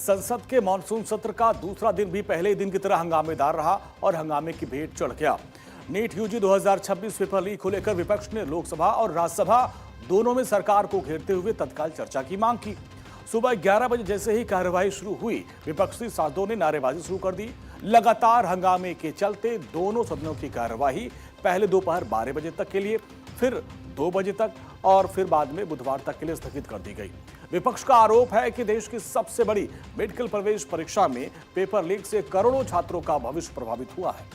संसद के मानसून सत्र का दूसरा दिन भी पहले दिन की तरह हंगामेदार रहा और हंगामे की भेंट चढ़ गया। नीट यूजी 2026 पेपर लीक को लेकर विपक्ष ने लोकसभा और राज्यसभा दोनों में सरकार को घेरते हुए तत्काल चर्चा की मांग की। सुबह 11 बजे जैसे ही कार्यवाही शुरू हुई, विपक्षी सांसदों ने नारेबाजी शुरू कर दी। लगातार हंगामे के चलते दोनों सदनों की कार्यवाही पहले दोपहर 12 बजे तक के लिए, फिर 2 बजे तक और फिर बाद में बुधवार तक के लिए स्थगित कर दी गई। विपक्ष का आरोप है कि देश की सबसे बड़ी मेडिकल प्रवेश परीक्षा में पेपर लीक से करोड़ों छात्रों का भविष्य प्रभावित हुआ है।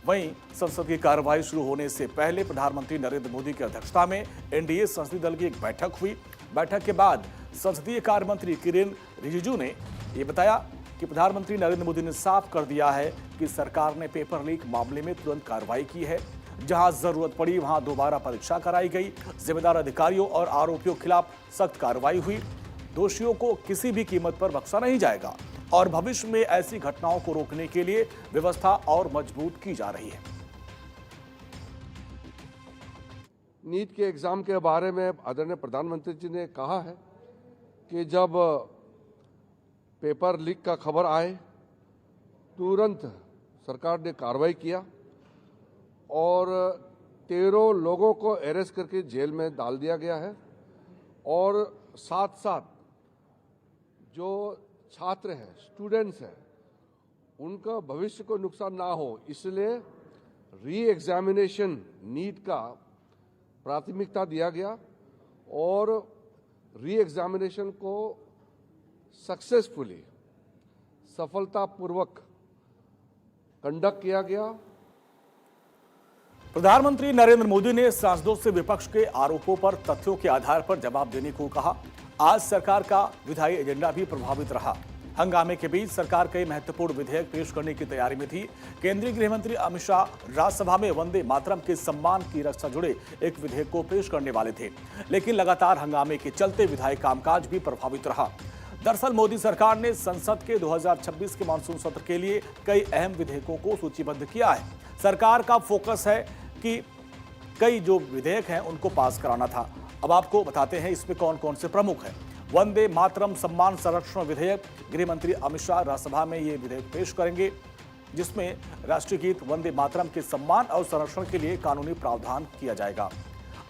वहीं संसद की कार्यवाही शुरू होने से पहले प्रधानमंत्री नरेंद्र मोदी की अध्यक्षता में एनडीए संसदीय दल की एक बैठक हुई। बैठक के बाद संसदीय कार्य मंत्री किरेन रिजिजू ने यह बताया कि प्रधानमंत्री नरेंद्र मोदी ने साफ कर दिया है कि सरकार ने पेपर लीक मामले में तुरंत कार्रवाई की है। जहां जरूरत पड़ी वहां दोबारा परीक्षा कराई गई। जिम्मेदार अधिकारियों और आरोपियों के खिलाफ सख्त कार्रवाई हुई। दोषियों को किसी भी कीमत पर बख्शा नहीं जाएगा और भविष्य में ऐसी घटनाओं को रोकने के लिए व्यवस्था और मजबूत की जा रही है। नीट के एग्जाम के बारे में आदरणीय प्रधानमंत्री जी ने कहा है कि जब पेपर लीक का खबर आए तुरंत सरकार ने कार्रवाई किया और 13 लोगों को अरेस्ट करके जेल में डाल दिया गया है और साथ साथ जो छात्र हैं, स्टूडेंट्स हैं, उनका भविष्य को नुकसान ना हो इसलिए री एग्जामिनेशन नीट का प्राथमिकता दिया गया और री एग्जामिनेशन को सक्सेसफुली, सफलतापूर्वक कंडक्ट किया गया। प्रधानमंत्री नरेंद्र मोदी ने सांसदों से विपक्ष के आरोपों पर तथ्यों के आधार पर जवाब देने को कहा। आज सरकार का विधायी एजेंडा भी प्रभावित रहा। हंगामे के बीच सरकार कई महत्वपूर्ण विधेयक पेश करने की तैयारी में थी। केंद्रीय गृह मंत्री अमित शाह राज्यसभा में वंदे मातरम के सम्मान की रक्षा जुड़े एक विधेयक को पेश करने वाले थे, लेकिन लगातार हंगामे के चलते विधायी कामकाज भी प्रभावित रहा। दरअसल मोदी सरकार ने संसद के 2026 के मानसून सत्र के लिए कई अहम विधेयकों को सूचीबद्ध किया है। सरकार का फोकस है कि कई जो विधेयक हैं उनको पास कराना था। अब आपको बताते हैं इसमें कौन कौन से प्रमुख हैं। वंदे मातरम सम्मान संरक्षण विधेयक, गृह मंत्री अमित शाह राज्यसभा में ये विधेयक पेश करेंगे, जिसमें राष्ट्रीय गीत वंदे मातरम के सम्मान और संरक्षण के लिए कानूनी प्रावधान किया जाएगा।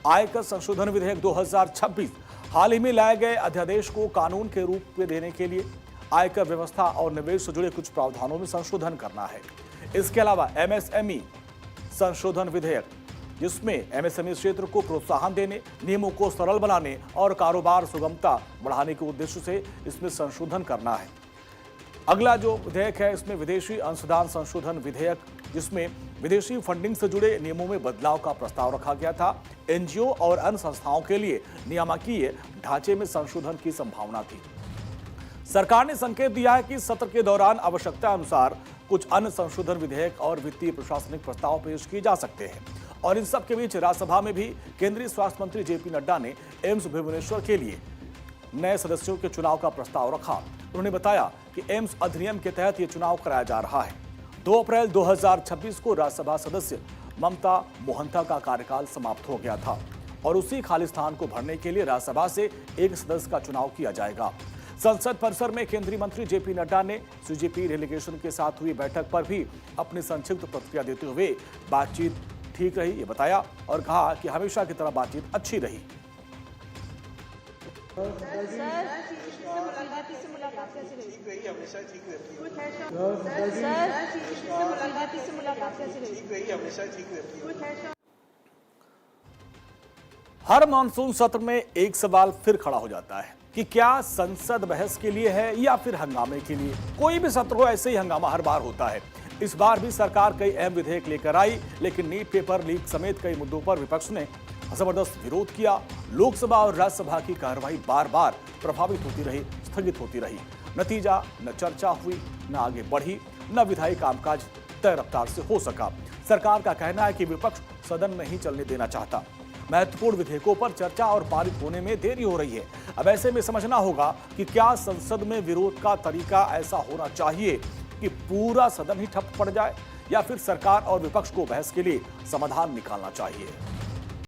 आयकर संशोधन विधेयक 2026, हाल ही में लाए गए अध्यादेश को कानून के रूप में देने के लिए आयकर व्यवस्था और निवेश से जुड़े कुछ प्रावधानों में संशोधन करना है। इसके अलावा एमएसएमई संशोधन विधेयक, जिसमें एमएसएमई क्षेत्र को प्रोत्साहन देने, नियमों को सरल बनाने और कारोबार सुगमता बढ़ाने के उद्देश्य से इसमें संशोधन करना है। अगला जो विधेयक है इसमें विदेशी अंशदान संशोधन विधेयक, जिसमें विदेशी फंडिंग से जुड़े नियमों में बदलाव का प्रस्ताव रखा गया था। एनजीओ और अन्य संस्थाओं के लिए नियामकीय ढांचे में संशोधन की संभावना थी। सरकार ने संकेत दिया है कि सत्र के दौरान आवश्यकता अनुसार कुछ अन्य संशोधन विधेयक और वित्तीय प्रशासनिक प्रस्ताव पेश किए जा सकते हैं। और इन सब के बीच राज्यसभा में भी केंद्रीय स्वास्थ्य मंत्री जेपी नड्डा ने एम्स भुवनेश्वर के लिए नए सदस्यों के चुनाव का प्रस्ताव रखा। उन्होंने बताया कि एम्स अधिनियम के तहत यह चुनाव कराया जा रहा है। 2 अप्रैल 2026 को राज्यसभा सदस्य ममता मोहंता का कार्यकाल समाप्त हो गया था और उसी खाली स्थान को भरने के लिए राज्यसभा से एक सदस्य का चुनाव किया जाएगा। संसद परिसर में केंद्रीय मंत्री जेपी नड्डा ने सीजेपी डेलीगेशन के साथ हुई बैठक पर भी अपनी संक्षिप्त प्रतिक्रिया देते हुए बातचीत ठीक रही ये बताया और कहा कि हमेशा की तरह बातचीत अच्छी रही। हर मानसून सत्र में एक सवाल फिर खड़ा हो जाता है कि क्या संसद बहस के लिए है या फिर हंगामे के लिए। कोई भी सत्र हो, ऐसे ही हंगामा हर बार होता है। इस बार भी सरकार कई अहम विधेयक लेकर आई, लेकिन नीट पेपर लीक समेत कई मुद्दों पर विपक्ष ने जबरदस्त विरोध किया। लोकसभा और राज्यसभा की कार्रवाई बार बार प्रभावित होती रही, स्थगित होती रही। नतीजा न चर्चा हुई, न आगे बढ़ी, न विधायी कामकाज तय रफ्तार से हो सका। सरकार का कहना है कि विपक्ष सदन नहीं चलने देना चाहता। महत्वपूर्ण विधेयकों पर चर्चा और पारित होने में देरी हो रही है। अब ऐसे में समझना होगा कि क्या संसद में विरोध का तरीका ऐसा होना चाहिए कि पूरा सदन ही ठप पड़ जाए, या फिर सरकार और विपक्ष को बहस के लिए समाधान निकालना चाहिए।